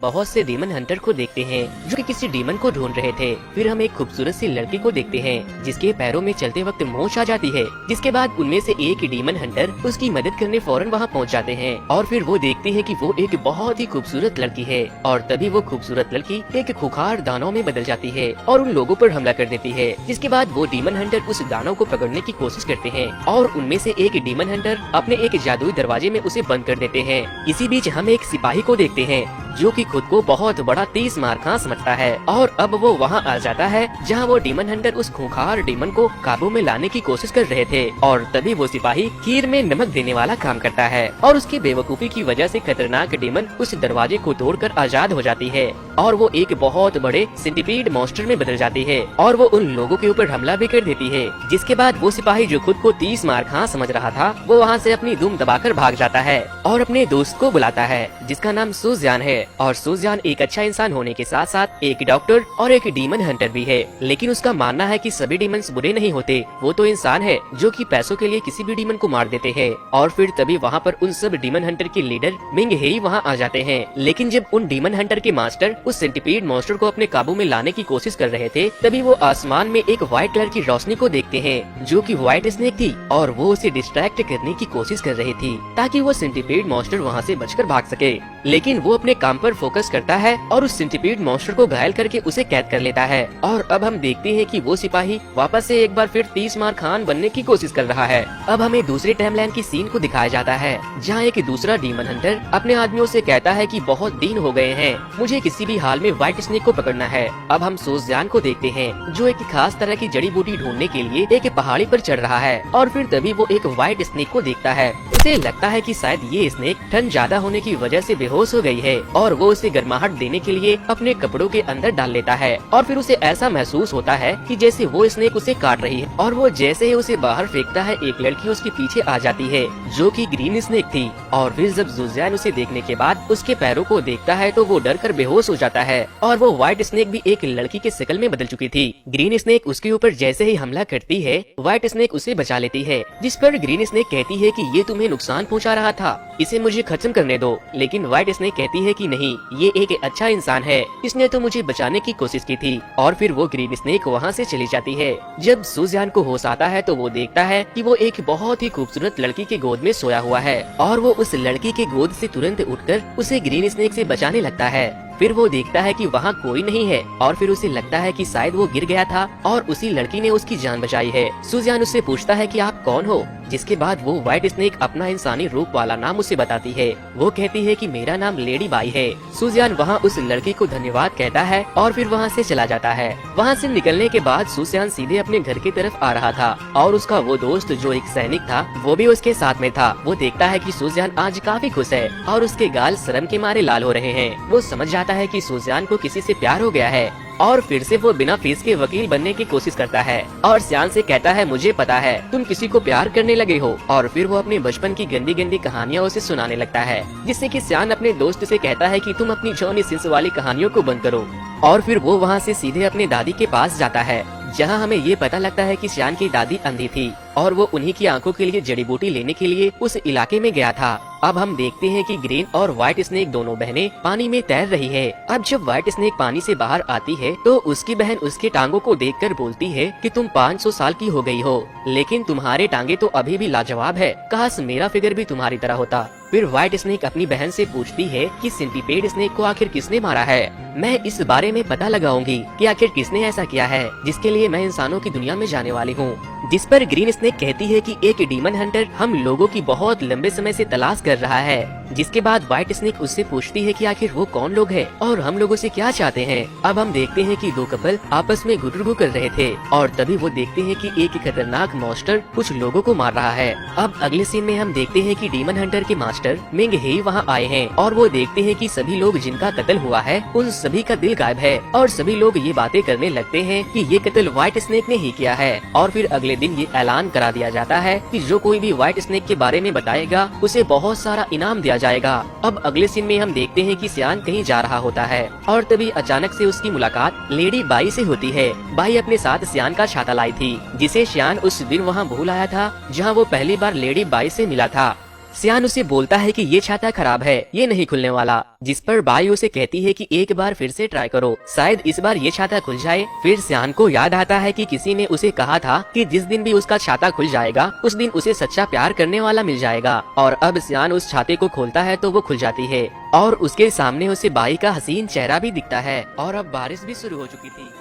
बहुत से demon Hunter को देखते हैं जो कि किसी डीमन को ढूंढ रहे थे। फिर हम एक खूबसूरत सी लड़की को देखते हैं जिसके पैरों में चलते वक्त मोच आ जाती है, जिसके बाद उनमें से एक डीमन हंटर उसकी मदद करने फौरन वहाँ पहुँच जाते हैं और फिर वो देखते हैं कि वो एक बहुत ही खूबसूरत लड़की है और तभी वो खूबसूरत लड़की एक खूंखार दानव में बदल जाती है और उन लोगों पर हमला कर देती है, जिसके बाद वो डीमन हंटर उस दानव को पकड़ने की कोशिश करते हैं और उनमें से एक डीमन हंटर अपने एक जादुई दरवाजे में उसे बंद कर देते हैं। इसी बीच हम एक सिपाही को देखते हैं जो कि खुद को बहुत बड़ा 30 मार खां समझता है और अब वो वहाँ आ जाता है जहाँ वो डीमन हंटर उस खूंखार डीमन को काबू में लाने की कोशिश कर रहे थे और तभी वो सिपाही खीर में नमक देने वाला काम करता है और उसकी बेवकूफी की वजह से खतरनाक डीमन उस दरवाजे को तोड़कर आजाद हो जाती है और वो एक बहुत बड़े सेंटीपीड मॉन्स्टर में बदल जाती है और वो उन लोगों के ऊपर हमला भी कर देती है, जिसके बाद वो सिपाही जो खुद को 30 मार खां समझ रहा था वो वहाँ से अपनी दुम दबाकर भाग जाता है और अपने दोस्त को बुलाता है जिसका नाम सुजान है। और सुजान एक अच्छा इंसान होने के साथ साथ एक डॉक्टर और एक डीमन हंटर भी है, लेकिन उसका मानना है कि सभी डीमंस बुरे नहीं होते, वो तो इंसान है जो कि पैसों के लिए किसी भी डीमन को मार देते हैं। और फिर तभी वहाँ पर उन सब डीमन हंटर के लीडर मिंग हेई वहाँ आ जाते हैं, लेकिन जब उन डीमन हंटर के मास्टर उस सेंटीपीड मॉन्स्टर को अपने काबू में लाने की कोशिश कर रहे थे तभी वो आसमान में एक व्हाइट कलर की रोशनी को देखते हैं जो कि व्हाइट स्नेक थी और वो उसे डिस्ट्रैक्ट करने की कोशिश कर रही थी ताकि वो सेंटीपीड मॉन्स्टर वहाँ से बचकर भाग सके, लेकिन वो अपने काम पर फोकस करता है और उस सेंटीपीड मॉन्स्टर को घायल करके उसे कैद कर लेता है। और अब हम देखते हैं कि वो सिपाही वापस से एक बार फिर 30 मार खान बनने की कोशिश कर रहा है। अब हमें दूसरे टाइमलाइन की सीन को दिखाया जाता है जहाँ एक दूसरा डीमन हंटर अपने आदमियों से कहता है कि बहुत दिन हो गए हैं, मुझे किसी भी हाल में व्हाइट स्नेक को पकड़ना है। अब हम सुजान को देखते हैं जो एक खास तरह की जड़ी बूटी ढूंढने के लिए एक पहाड़ी पर चढ़ रहा है और फिर तभी वो एक व्हाइट स्नेक को देखता है। उसे लगता है कि शायद ये स्नेक ठंड ज्यादा होने की वजह से बेहोश हो गई है और वो उसे गर्माहट देने के लिए अपने कपड़ों के अंदर डाल लेता है और फिर उसे ऐसा महसूस होता है कि जैसे वो स्नेक उसे काट रही है और वो जैसे ही उसे बाहर फेंकता है एक लड़की उसके पीछे आ जाती है जो कि ग्रीन स्नेक थी। और फिर जब सुजान उसे देखने के बाद उसके पैरों को देखता है तो वो डर कर बेहोश हो जाता है और वो व्हाइट स्नेक भी एक लड़की के शक्ल में बदल चुकी थी। ग्रीन स्नेक उसके ऊपर जैसे ही हमला करती है व्हाइट स्नेक उसे बचा लेती है, जिस पर ग्रीन स्नेक कहती है कि ये तुम्हें नुकसान पहुंचा रहा था, इसे मुझे खत्म करने दो। लेकिन व्हाइट स्नेक कहती है कि नहीं, ये एक अच्छा इंसान है, इसने तो मुझे बचाने की कोशिश की थी। और फिर वो ग्रीन स्नेक वहाँ से चली जाती है। जब सुजान को होश आता है तो वो देखता है कि वो एक बहुत ही खूबसूरत लड़की के गोद में सोया हुआ है और वो उस लड़की के गोद से तुरंत उठकर उसे ग्रीन स्नेक से बचाने लगता है। फिर वो देखता है कि वहाँ कोई नहीं है और फिर उसे लगता है कि शायद वो गिर गया था और उसी लड़की ने उसकी जान बचाई है। सुजान उससे पूछता है कि आप कौन हो, जिसके बाद वो व्हाइट स्नेक अपना इंसानी रूप वाला नाम उसे बताती है। वो कहती है कि मेरा नाम लेडी बाई है। सुजान वहाँ उस लड़की को धन्यवाद कहता है और फिर वहाँ से चला जाता है। वहाँ से निकलने के बाद सुजान सीधे अपने घर की तरफ आ रहा था और उसका वो दोस्त जो एक सैनिक था वो भी उसके साथ में था। वो देखता है कि सुजान आज काफी खुश है और उसके गाल शर्म के मारे लाल हो रहे हैं। वो समझ जाता है कि सुजान को किसी से प्यार हो गया है और फिर से वो बिना फीस के वकील बनने की कोशिश करता है और सियान से कहता है मुझे पता है तुम किसी को प्यार करने लगे हो। और फिर वो अपने बचपन की गंदी गंदी कहानियां उसे सुनाने लगता है, जिससे कि सियान अपने दोस्त से कहता है कि तुम अपनी जॉनी सिंस वाली कहानियों को बंद करो। और फिर वो वहाँ से सीधे अपने दादी के पास जाता है जहाँ हमें ये पता लगता है कि सियान की दादी अंधी थी और वो उन्हीं की आंखों के लिए जड़ी बूटी लेने के लिए उस इलाके में गया था। अब हम देखते हैं कि ग्रीन और व्हाइट स्नेक दोनों बहनें पानी में तैर रही है। अब जब व्हाइट स्नेक पानी से बाहर आती है तो उसकी बहन उसके टांगों को देखकर बोलती है कि तुम 500 साल की हो गई हो, लेकिन तुम्हारे टांगे तो अभी भी लाजवाब है, काश मेरा फिगर भी तुम्हारी तरह होता। फिर व्हाइट स्नेक अपनी बहन से पूछती है कि सेंटीपेड स्नेक को आखिर किसने मारा है। मैं इस बारे में पता लगाऊंगी कि आखिर किसने ऐसा किया है जिसके लिए मैं इंसानों की दुनिया में जाने वाली हूँ। जिस पर ग्रीन स्नेक कहती है कि एक डीमन हंटर हम लोगों की बहुत लंबे समय से तलाश कर रहा है। जिसके बाद व्हाइट स्नेक उससे पूछती है कि आखिर वो कौन लोग हैं और हम लोगों से क्या चाहते हैं। अब हम देखते हैं कि दो कपल आपस में गुटरगु कर रहे थे और तभी वो देखते हैं कि एक खतरनाक मॉन्स्टर कुछ लोगों को मार रहा है। अब अगले सीन में हम देखते हैं कि डीमन हंटर के मास्टर मिंग हेई वहाँ आए हैं और वो देखते हैं कि सभी लोग जिनका कत्ल हुआ है उन सभी का दिल गायब है और सभी लोग ये बातें करने लगते हैं कि ये कत्ल व्हाइट स्नेक ने ही किया है। और फिर अगले दिन ये ऐलान करा दिया जाता है कि जो कोई भी व्हाइट स्नेक के बारे में बताएगा उसे बहुत सारा इनाम दिया जाएगा। अब अगले सीन में हम देखते हैं कि सियान कहीं जा रहा होता है और तभी अचानक से उसकी मुलाकात लेडी बाई से होती है। बाई अपने साथ सियान का छाता लाई थी जिसे सियान उस दिन वहाँ भूल आया था जहाँ वो पहली बार लेडी बाई से मिला था। सियान उसे बोलता है कि ये छाता खराब है, ये नहीं खुलने वाला, जिस पर बाई उसे कहती है कि एक बार फिर से ट्राई करो, शायद इस बार ये छाता खुल जाए। फिर सियान को याद आता है कि किसी ने उसे कहा था कि जिस दिन भी उसका छाता खुल जाएगा उस दिन उसे सच्चा प्यार करने वाला मिल जाएगा। और अब सियान उस छाते को खोलता है तो वो खुल जाती है और उसके सामने उसे बाई का हसीन चेहरा भी दिखता है और अब बारिश भी शुरू हो चुकी थी।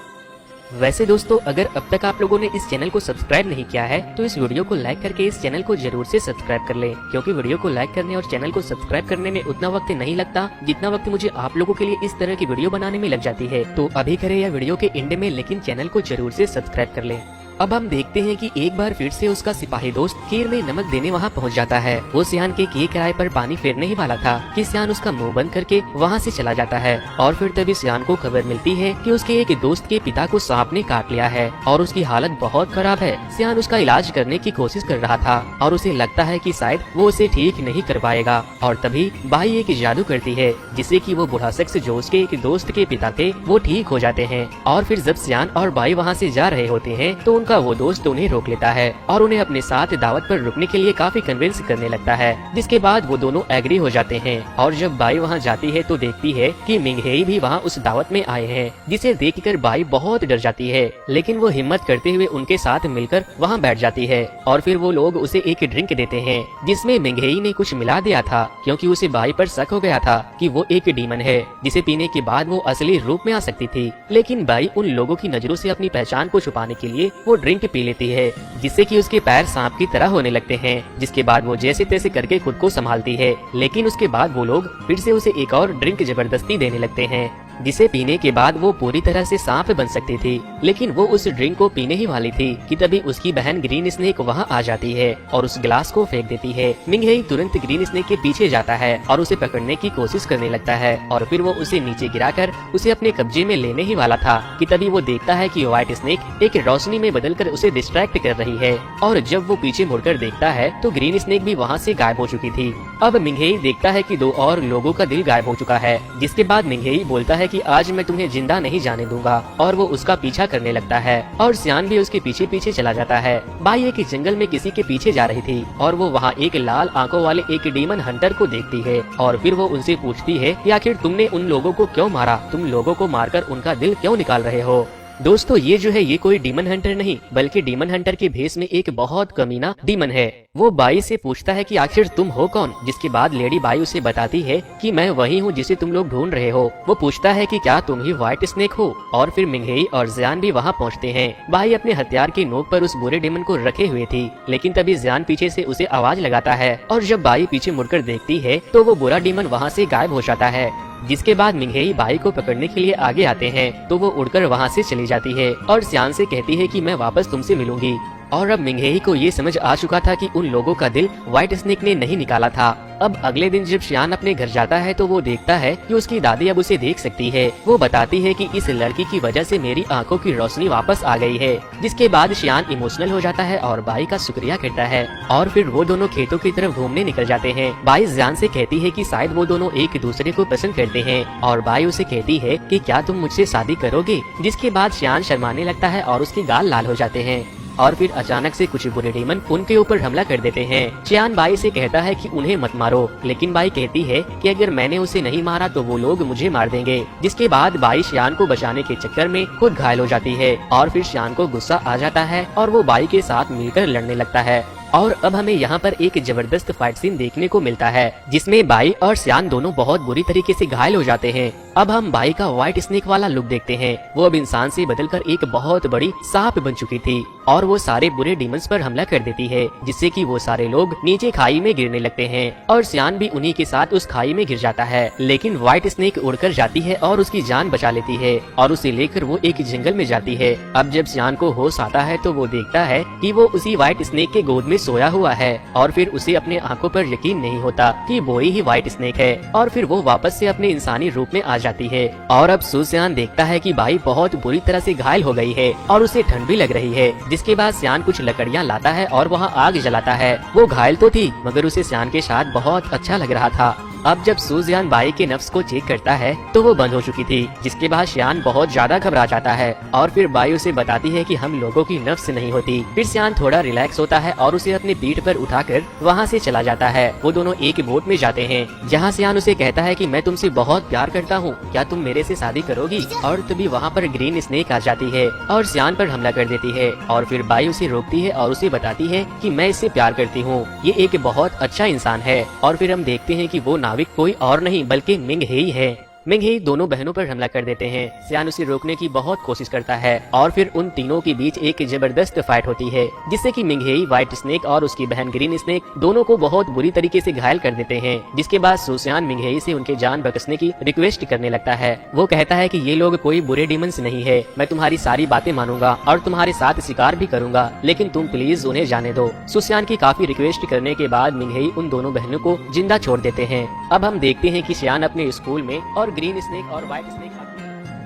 वैसे दोस्तों, अगर अब तक आप लोगों ने इस चैनल को सब्सक्राइब नहीं किया है तो इस वीडियो को लाइक करके इस चैनल को जरूर से सब्सक्राइब कर लें, क्योंकि वीडियो को लाइक करने और चैनल को सब्सक्राइब करने में उतना वक्त नहीं लगता जितना वक्त मुझे आप लोगों के लिए इस तरह की वीडियो बनाने में लग जाती है। तो अभी करें या वीडियो के एंड में, लेकिन चैनल को जरूर से सब्सक्राइब कर लें। अब हम देखते हैं कि एक बार फिर से उसका सिपाही दोस्त खीर में नमक देने वहाँ पहुँच जाता है। वो सियान के किए किराए पर पानी फेरने ही वाला था कि सियान उसका मुंह बंद करके वहाँ से चला जाता है। और फिर तभी सियान को खबर मिलती है कि उसके एक दोस्त के पिता को सांप ने काट लिया है और उसकी हालत बहुत खराब है। सियान उसका इलाज करने की कोशिश कर रहा था और उसे लगता है कि शायद वो उसे ठीक नहीं कर पाएगा। और तभी बाई एक जादू करती है जिससे कि वो बूढ़ा शख्स जो उसके एक दोस्त के पिता थे वो ठीक हो जाते हैं। और फिर जब सियान और बाई वहाँ से जा रहे होते हैं तो उनका वो दोस्त उन्हें रोक लेता है और उन्हें अपने साथ दावत पर रुकने के लिए काफी कन्विंस करने लगता है, जिसके बाद वो दोनों एग्री हो जाते हैं। और जब बाई वहाँ जाती है तो देखती है कि मिंगहेई भी वहाँ उस दावत में आए हैं, जिसे देखकर बाई बहुत डर जाती है, लेकिन वो हिम्मत करते हुए उनके साथ मिलकर वहाँ बैठ जाती है। और फिर वो लोग उसे एक ड्रिंक देते हैं जिसमें मिंगहेई ने कुछ मिला दिया था, क्योंकि उसे बाई पर शक हो गया था कि वो एक डीमन है जिसे पीने के बाद वो असली रूप में आ सकती थी। लेकिन बाई उन लोगों की नजरों से अपनी पहचान को छुपाने के लिए वो ड्रिंक पी लेती है, जिससे कि उसके पैर सांप की तरह होने लगते हैं। जिसके बाद वो जैसे तैसे करके खुद को संभालती है, लेकिन उसके बाद वो लोग फिर से उसे एक और ड्रिंक जबरदस्ती देने लगते हैं, जिसे पीने के बाद वो पूरी तरह से सांप बन सकती थी। लेकिन वो उस ड्रिंक को पीने ही वाली थी कि तभी उसकी बहन ग्रीन स्नेक वहाँ आ जाती है और उस गिलास को फेंक देती है। मिंगहेई तुरंत ग्रीन स्नेक के पीछे जाता है और उसे पकड़ने की कोशिश करने लगता है और फिर वो उसे नीचे गिराकर उसे अपने कब्जे में लेने ही वाला था कि तभी वो देखता है कि व्हाइट स्नेक एक रोशनी में बदलकर उसे डिस्ट्रैक्ट कर रही है। और जब वो पीछे मुड़कर देखता है तो ग्रीन स्नेक भी वहाँ से गायब हो चुकी थी। अब मिंगहेई देखता है कि 2 और लोगों का दिल गायब हो चुका है, जिसके बाद मिंगहेई बोलता है कि आज मैं तुम्हें जिंदा नहीं जाने दूंगा और वो उसका पीछा करने लगता है और सियान भी उसके पीछे पीछे चला जाता है। बाई एक जंगल में किसी के पीछे जा रही थी और वो वहाँ एक लाल आंखों वाले एक डीमन हंटर को देखती है और फिर वो उनसे पूछती है कि आखिर तुमने उन लोगों को क्यों मारा, तुम लोगों को मारकर उनका दिल क्यों निकाल रहे हो। दोस्तों, ये जो है ये कोई डीमन हंटर नहीं बल्कि डीमन हंटर के भेष में एक बहुत कमीना डीमन है। वो बाई से पूछता है कि आखिर तुम हो कौन, जिसके बाद लेडी बाई उसे बताती है कि मैं वही हूँ जिसे तुम लोग ढूंढ रहे हो। वो पूछता है कि क्या तुम ही व्हाइट स्नेक हो। और फिर मिंगहेई और जियान भी वहाँ पहुँचते हैं। बाई अपने हथियार की नोक पर उस बुरे डीमन को रखे हुए थी, लेकिन तभी जियान पीछे से उसे आवाज लगाता है और जब बाई पीछे मुड़कर देखती है तो वो बुरा डीमन वहाँ से गायब हो जाता है। जिसके बाद मिंगहेई बाई को पकड़ने के लिए आगे आते हैं तो वो उड़कर वहाँ से चली जाती है और सियान से कहती है कि मैं वापस तुमसे मिलूंगी। और अब मिंगहेई को ये समझ आ चुका था कि उन लोगों का दिल व्हाइट स्नेक ने नहीं निकाला था। अब अगले दिन जब सियान अपने घर जाता है तो वो देखता है कि उसकी दादी अब उसे देख सकती है। वो बताती है कि इस लड़की की वजह से मेरी आंखों की रोशनी वापस आ गई है। जिसके बाद सियान इमोशनल हो जाता है और बाई का शुक्रिया करता है और फिर वो दोनों खेतों की तरफ घूमने निकल जाते हैं। बाई सियान से कहती है कि शायद वो दोनों एक दूसरे को पसंद करते हैं और बाई उसे कहती है कि क्या तुम मुझसे शादी करोगे। जिसके बाद सियान शर्माने लगता है और उसके गाल लाल हो जाते हैं और फिर अचानक से कुछ बुरे डीमन उनके ऊपर हमला कर देते हैं। सियान बाई से कहता है कि उन्हें मत मारो, लेकिन बाई कहती है कि अगर मैंने उसे नहीं मारा तो वो लोग मुझे मार देंगे। जिसके बाद बाई सियान को बचाने के चक्कर में खुद घायल हो जाती है और फिर सियान को गुस्सा आ जाता है और वो बाई के साथ मिलकर लड़ने लगता है। और अब हमें यहाँ पर एक जबरदस्त फाइट सीन देखने को मिलता है जिसमें बाई और सियान दोनों बहुत बुरी तरीके से घायल हो जाते हैं। अब हम बाई का व्हाइट स्नेक वाला लुक देखते हैं। वो अब इंसान से बदलकर एक बहुत बड़ी सांप बन चुकी थी और वो सारे बुरे डीमंस पर हमला कर देती है, जिससे कि वो सारे लोग नीचे खाई में गिरने लगते हैं और सियान भी उन्हीं के साथ उस खाई में गिर जाता है। लेकिन व्हाइट स्नेक उड़कर जाती है और उसकी जान बचा लेती है और उसे लेकर वो एक जंगल में जाती है। अब जब सियान को होश आता है तो वो देखता है कि वो उसी व्हाइट स्नेक के गोद में सोया हुआ है और फिर उसे अपने आंखों पर यकीन नहीं होता कि वो ही व्हाइट स्नेक है और फिर वो वापस से अपने इंसानी रूप में आ जाती है। और अब सियान देखता है कि बाई बहुत बुरी तरह से घायल हो गई है और उसे ठंड भी लग रही है। जिसके बाद सियान कुछ लकड़ियां लाता है और वहाँ आग जलाता है। वो घायल तो थी मगर उसे सियान के साथ बहुत अच्छा लग रहा था। अब जब सुजियान बाई के नफ्स को चेक करता है तो वो बंद हो चुकी थी, जिसके बाद सियान बहुत ज्यादा घबरा जाता है और फिर बाई उसे बताती है कि हम लोगों की नफ्स नहीं होती। फिर सियान थोड़ा रिलैक्स होता है और उसे अपने पीठ पर उठाकर वहाँ से चला जाता है। वो दोनों एक बोट में जाते हैं जहाँ सियान उसे कहता है कि मैं तुमसे बहुत प्यार करता हूँ, क्या तुम मेरे से शादी करोगी? और तभी वहाँ पर ग्रीन स्नेक आ जाती है और सियान पर हमला कर देती है और फिर बाई उसे रोकती है और उसे बताती है कि मैं इससे प्यार करती हूँ, ये एक बहुत अच्छा इंसान है। और फिर हम देखते हैं कि वो नाविक कोई और नहीं बल्कि मिंग हेई है। मिंग हेई दोनों बहनों पर हमला कर देते हैं। सियान उसे रोकने की बहुत कोशिश करता है और फिर उन तीनों के बीच एक जबरदस्त फाइट होती है, जिससे कि मिंग हेई व्हाइट स्नेक और उसकी बहन ग्रीन स्नेक दोनों को बहुत बुरी तरीके से घायल कर देते हैं। जिसके बाद सुसियान मिंग हेई से उनके जान बख्शने की रिक्वेस्ट करने लगता है। वो कहता है कि ये लोग कोई बुरे डीमंस नहीं है, मैं तुम्हारी सारी बातें मानूंगा और तुम्हारे साथ शिकार भी करूंगा, लेकिन तुम प्लीज उन्हें जाने दो। सुसियान की काफी रिक्वेस्ट करने के बाद मिंग हेई उन दोनों बहनों को जिंदा छोड़ देते हैं। अब हम देखते हैं कि सियान अपने स्कूल में और ग्रीन स्नेक और व्हाइट स्नेक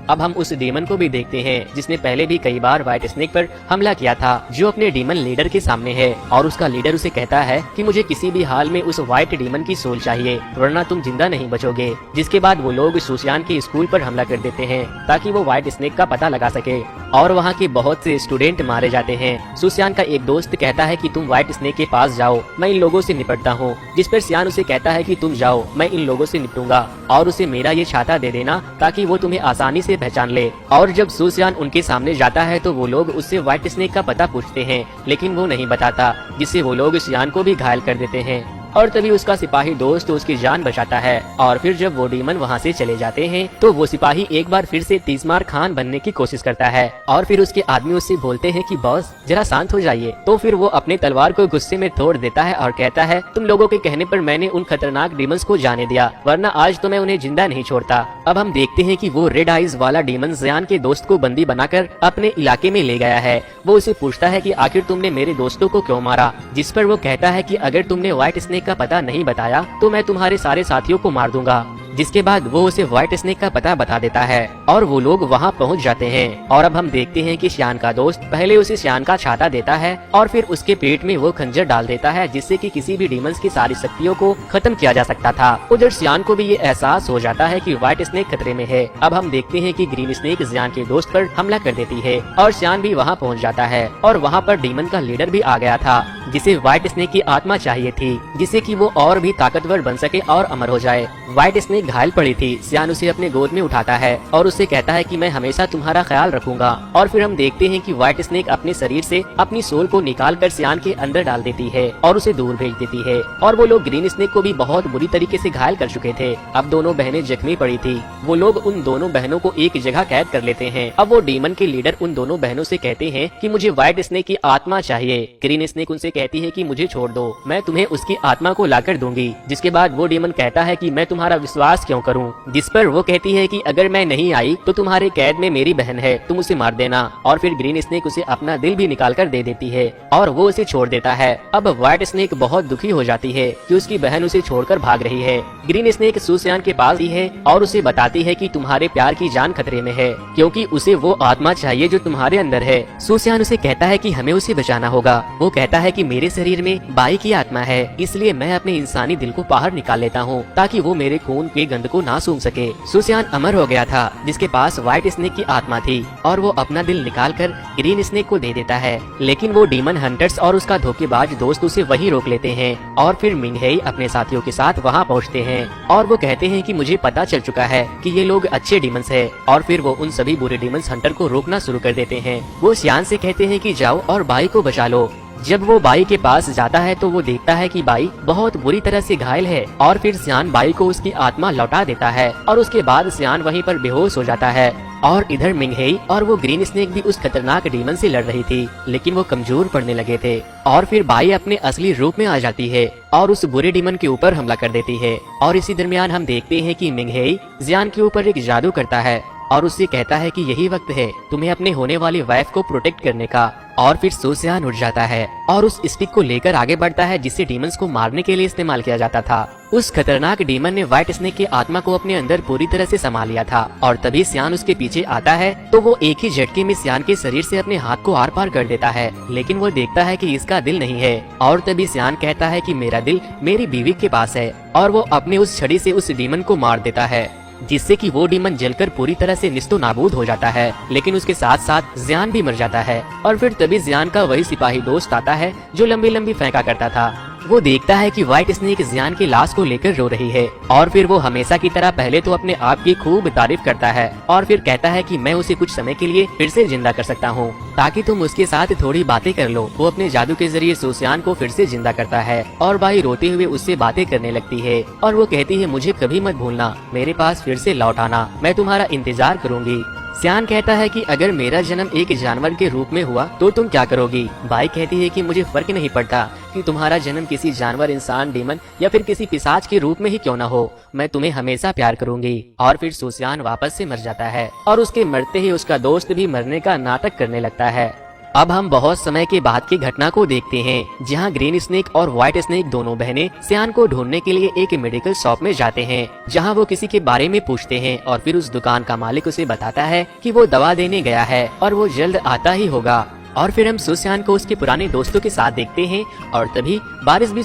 अब हम उस डीमन को भी देखते हैं जिसने पहले भी कई बार व्हाइट स्नेक पर हमला किया था, जो अपने डीमन लीडर के सामने है और उसका लीडर उसे कहता है कि मुझे किसी भी हाल में उस व्हाइट डीमन की सोल चाहिए, वरना तुम जिंदा नहीं बचोगे। जिसके बाद वो लोग सुसियान के स्कूल पर हमला कर देते हैं ताकि वो व्हाइट स्नेक का पता लगा सके और वहाँ के बहुत से स्टूडेंट मारे जाते हैं। सुसियान का एक दोस्त कहता है कि तुम व्हाइट स्नेक के पास जाओ, मैं इन लोगों से निपटता हूँ। जिस पर सियान उसे कहता है कि तुम जाओ, मैं इन लोगों से निपटूंगा और उसे मेरा ये छाता दे देना ताकि वो तुम्हें आसानी से पहचान ले। और जब सुसियान उनके सामने जाता है तो वो लोग उससे व्हाइट स्नेक का पता पूछते हैं, लेकिन वो नहीं बताता, जिससे वो लोग सियान को भी घायल कर देते हैं। और तभी उसका सिपाही दोस्त उसकी जान बचाता है और फिर जब वो डीमन वहाँ से चले जाते हैं तो वो सिपाही एक बार फिर से तीसमार खान बनने की कोशिश करता है और फिर उसके आदमी उससे बोलते हैं कि बॉस जरा शांत हो जाइए। तो फिर वो अपने तलवार को गुस्से में तोड़ देता है और कहता है तुम लोगों के कहने पर मैंने उन खतरनाक डीमंस को जाने दिया, वरना आज तो मैं उन्हें जिंदा नहीं छोड़ता। अब हम देखते हैं कि वो रेड आइज वाला डीमन सियान के दोस्त को बंदी बनाकर अपने इलाके में ले गया है। वो उसे पूछता है कि आखिर तुमने मेरे दोस्तों को क्यों मारा, जिस पर वो कहता है कि अगर तुमने व्हाइट स्नेक का पता नहीं बताया तो मैं तुम्हारे सारे साथियों को मार दूंगा। जिसके बाद वो उसे व्हाइट स्नेक का पता बता देता है और वो लोग वहाँ पहुँच जाते हैं। और अब हम देखते हैं कि सियान का दोस्त पहले उसे सियान का छाता देता है और फिर उसके पेट में वो खंजर डाल देता है, जिससे कि किसी भी डीमंस की सारी शक्तियों को खत्म किया जा सकता था। उधर सियान को भी ये एहसास हो जाता है कि व्हाइट स्नेक खतरे में है। अब हम देखते हैं कि ग्रीन स्नेक सियान के दोस्त पर हमला कर देती है और सियान भी वहाँ पहुँच जाता है और वहाँ पर डीमन का लीडर भी आ गया था, जिसे व्हाइट स्नेक की आत्मा चाहिए थी, जिससे कि वो और भी ताकतवर बन सके और अमर हो जाए। व्हाइट स्नेक घायल पड़ी थी। सियान उसे अपने गोद में उठाता है और उससे कहता है कि मैं हमेशा तुम्हारा ख्याल रखूंगा। और फिर हम देखते हैं कि व्हाइट स्नेक अपने शरीर से अपनी सोल को निकालकर सियान के अंदर डाल देती है और उसे दूर भेज देती है। और वो लोग ग्रीन स्नेक को भी बहुत बुरी तरीके से घायल कर चुके थे। अब दोनों बहनें जख्मी पड़ी थी। वो लोग उन दोनों बहनों को एक जगह कैद कर लेते हैं। अब वो डीमन के लीडर उन दोनों बहनों से कहते हैं कि मुझे व्हाइट स्नेक की आत्मा चाहिए। ग्रीन स्नेक उनसे कहती है कि मुझे छोड़ दो, मैं तुम्हें उसकी आत्मा को लाकर दूंगी। जिसके बाद वो डीमन कहता है कि मैं तुम्हारा विश्वास क्यों करूं, जिस पर वो कहती है कि अगर मैं नहीं आई तो तुम्हारे कैद में मेरी बहन है, तुम उसे मार देना। और फिर ग्रीन स्नेक उसे अपना दिल भी निकाल कर दे देती है और वो उसे छोड़ देता है। अब व्हाइट स्नेक बहुत दुखी हो जाती है कि उसकी बहन उसे छोड़कर भाग रही है। ग्रीन स्नेक सुसियान के पास ही है और उसे बताती है कि तुम्हारे प्यार की जान खतरे में है, क्योंकि उसे वो आत्मा चाहिए जो तुम्हारे अंदर है। सुसियान उसे कहता है कि हमें उसे बचाना होगा। वो कहता है कि मेरे शरीर में बाई की आत्मा है, इसलिए मैं अपने इंसानी दिल को बाहर निकाल लेता हूँ ताकि वो मेरे खून के गंध को ना सूंघ सके। सुसियान अमर हो गया था, जिसके पास व्हाइट स्नेक की आत्मा थी और वो अपना दिल निकालकर ग्रीन स्नेक को दे देता है। लेकिन वो डीमन हंटर्स और उसका धोखेबाज दोस्त उसे वहीं रोक लेते हैं और फिर मिंग हेई अपने साथियों के साथ वहाँ पहुँचते हैं और वो कहते हैं कि मुझे पता चल चुका है कि ये लोग अच्छे डीमंस हैं। और फिर वो उन सभी बुरे डीमंस हंटर को रोकना शुरू कर देते हैं। वो सियान से कहते हैं कि जाओ और बाई को बचा लो। जब वो बाई के पास जाता है तो वो देखता है कि बाई बहुत बुरी तरह से घायल है और फिर सियान बाई को उसकी आत्मा लौटा देता है और उसके बाद सियान वहीं पर बेहोश हो जाता है। और इधर मिंग हेई और वो ग्रीन स्नेक भी उस खतरनाक डीमन से लड़ रही थी, लेकिन वो कमजोर पड़ने लगे थे। और फिर बाई अपने असली रूप में आ जाती है और उस बुरे डीमन के ऊपर हमला कर देती है। और इसी दरमियान हम देखते हैं कि मिंग हेई सियान के ऊपर एक जादू करता है और उससे कहता है कि यही वक्त है तुम्हें अपने होने वाली वाइफ को प्रोटेक्ट करने का। और फिर सुसियान उठ जाता है और उस स्टिक को लेकर आगे बढ़ता है जिसे डीमंस को मारने के लिए इस्तेमाल किया जाता था। उस खतरनाक डीमन ने व्हाइट स्नेक की आत्मा को अपने अंदर पूरी तरह से समा लिया था और तभी सियान उसके पीछे आता है तो वो एक ही झटके में सियान के शरीर से अपने हाथ को आर पार कर देता है, लेकिन वो देखता है कि इसका दिल नहीं है और तभी सियान कहता है कि मेरा दिल मेरी बीवी के पास है और वो अपने उस छड़ी से उस डीमन को मार देता है, जिससे कि वो डीमन जलकर पूरी तरह से निस्तो नाबूद हो जाता है। लेकिन उसके साथ साथ जियान भी मर जाता है और फिर तभी जियान का वही सिपाही दोस्त आता है जो लंबी लंबी फेंका करता था। वो देखता है कि व्हाइट स्नेक जियान की लाश को लेकर रो रही है और फिर वो हमेशा की तरह पहले तो अपने आप की खूब तारीफ करता है और फिर कहता है कि मैं उसे कुछ समय के लिए फिर से जिंदा कर सकता हूँ ताकि तुम उसके साथ थोड़ी बातें कर लो। वो अपने जादू के जरिए सुसियान को फिर से जिंदा करता है और बाई रोते हुए उससे बातें करने लगती है और वो कहती है मुझे कभी मत भूलना, मेरे पास फिर से लौट आना, मैं तुम्हारा इंतजार करूंगी। सियान कहता है कि अगर मेरा जन्म एक जानवर के रूप में हुआ तो तुम क्या करोगी। बाई कहती है कि मुझे फर्क नहीं पड़ता कि तुम्हारा जन्म किसी जानवर, इंसान, डीमन या फिर किसी पिशाच के रूप में ही क्यों न हो, मैं तुम्हें हमेशा प्यार करूंगी। और फिर सुसियान वापस से मर जाता है और उसके मरते ही उसका दोस्त भी मरने का नाटक करने लगता है। अब हम बहुत समय के बाद की घटना को देखते हैं जहां ग्रीन स्नेक और व्हाइट स्नेक दोनों बहनें सियान को ढूंढने के लिए एक मेडिकल शॉप में जाते हैं जहां वो किसी के बारे में पूछते हैं और फिर उस दुकान का मालिक उसे बताता है कि वो दवा देने गया है और वो जल्द आता ही होगा। और फिर हम सुसियान को उसके पुराने दोस्तों के साथ देखते हैं और तभी बारिश भी